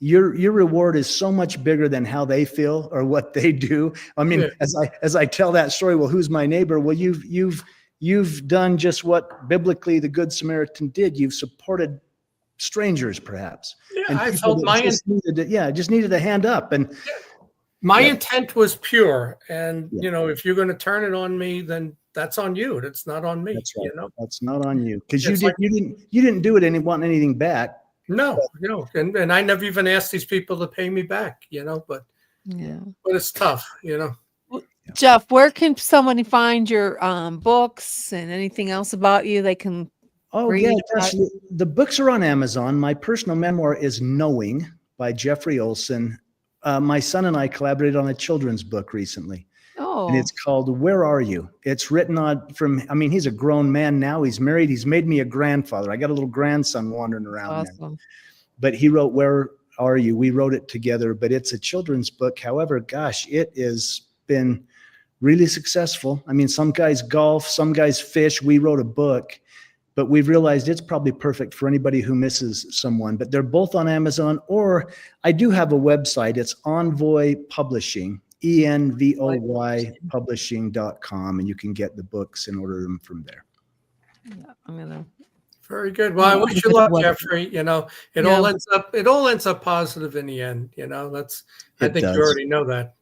Speaker 2: Your reward is so much bigger than how they feel or what they do. I mean, as I tell that story, well, who's my neighbor? Well, you've done just what biblically the Good Samaritan did. You've supported strangers, perhaps.
Speaker 12: Yeah, I felt
Speaker 2: just needed a hand up. And
Speaker 12: my intent was pure. And if you're going to turn it on me, then that's on you. It's not on me.
Speaker 2: That's right. That's not on you, because you didn't do it and want anything back.
Speaker 12: No, and I never even asked these people to pay me back, but
Speaker 3: Yeah.
Speaker 12: it's tough,
Speaker 3: Jeff, where can somebody find your books and anything else about you they can
Speaker 2: Oh,
Speaker 3: read?
Speaker 2: yeah. The books are on Amazon. My personal memoir is Knowing by Jeffrey Olsen. My son and I collaborated on a children's book recently.
Speaker 3: Oh,
Speaker 2: And it's called Where Are You? It's written he's a grown man now. He's married. He's made me a grandfather. I got a little grandson wandering around now.
Speaker 3: awesome.
Speaker 2: But he wrote Where Are You? We wrote it together, but it's a children's book. However, gosh, it has been really successful. I mean, some guys golf, some guys fish. We wrote a book, but we've realized it's probably perfect for anybody who misses someone. But they're both on Amazon, or I do have a website. It's Envoy Publishing, ENVOY publishing.com, and you can get the books and order them from there.
Speaker 3: Yeah, I'm gonna.
Speaker 12: Very good. Well, I wish you luck, Jeffrey. It all ends up positive in the end. I think you already know that.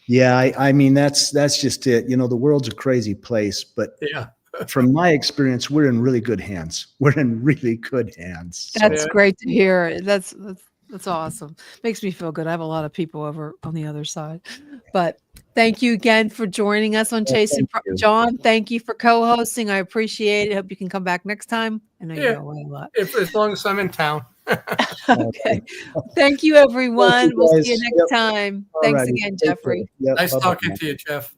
Speaker 2: Yeah, I mean that's just it. The world's a crazy place, but
Speaker 12: yeah.
Speaker 2: From my experience, we're in really good hands. We're in really good hands.
Speaker 3: That's great to hear. That's awesome. Makes me feel good. I have a lot of people over on the other side. But thank you again for joining us on Chasing. John, thank you for co-hosting. I appreciate it. Hope you can come back next time. I know you go away a lot.
Speaker 12: As long as I'm in town.
Speaker 3: Okay. Thank you, everyone. We'll see you next time. Thanks again, Jeffrey.
Speaker 12: Nice talking to you, Jeff.